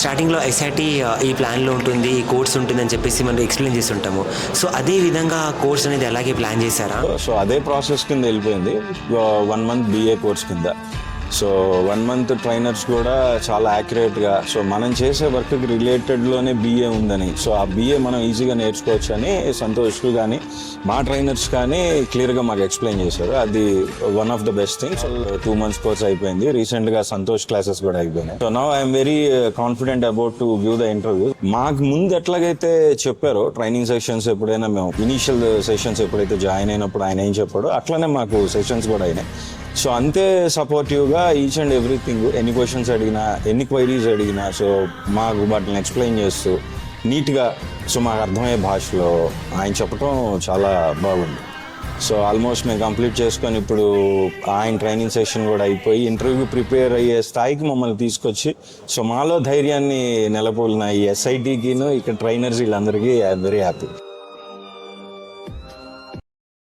స్టార్టింగ్లో ఎస్ఐటి ఈ ప్లాన్లో ఉంటుంది, ఈ కోర్స్ ఉంటుంది అని చెప్పేసి మనం ఎక్స్ప్లెయిన్ చేస్తుంటాము. సో అదే విధంగా కోర్స్ అనేది అలాగే ప్లాన్ చేశారా? సో అదే ప్రాసెస్ కింద వెళ్ళిపోయింది. 1 month BA కోర్స్ కింద. సో 1 month ట్రైనర్స్ కూడా చాలా యాక్యురేట్గా, సో మనం చేసే వర్క్కి రిలేటెడ్లోనే BA ఉందని, సో ఆ BA మనం ఈజీగా నేర్చుకోవచ్చు అని సంతోష్ కానీ మా ట్రైనర్స్ కానీ క్లియర్గా మాకు ఎక్స్ప్లెయిన్ చేశారు. అది one of the best thing. So 2 months course అయిపోయింది. రీసెంట్గా సంతోష్ క్లాసెస్ కూడా అయిపోయినాయి. So now I'm very confident about to give the interview. మాకు ముందు ఎట్లాగైతే చెప్పారో ట్రైనింగ్ సెషన్స్ ఎప్పుడైనా మేము ఇనీషియల్ సెషన్స్ ఎప్పుడైతే జాయిన్ అయినప్పుడు ఆయన ఏం చెప్పాడో అట్లనే మాకు సెషన్స్ కూడా అయినాయి. సో అంతే సపోర్టివ్గా ఈచ్ అండ్ ఎవ్రీథింగ్, ఎన్ని క్వశ్చన్స్ అడిగినా, ఎన్ని క్వైరీస్ అడిగినా, సో మాకు వాటిని ఎక్స్ప్లెయిన్ చేస్తూ నీట్గా, సో మాకు అర్థమయ్యే భాషలో ఆయన చెప్పడం చాలా బాగుంది. సో ఆల్మోస్ట్ మేము కంప్లీట్ చేసుకొని ఇప్పుడు ఆయన ట్రైనింగ్ సెషన్ కూడా అయిపోయి ఇంటర్వ్యూ ప్రిపేర్ అయ్యే స్థాయికి మమ్మల్ని తీసుకొచ్చి, సో మాలో ధైర్యాన్ని నెలకొల్పిన ఈ SITకిను ఇక్కడ ట్రైనర్స్ వీళ్ళందరికీ ఐఎమ్ వెరీ హ్యాపీ.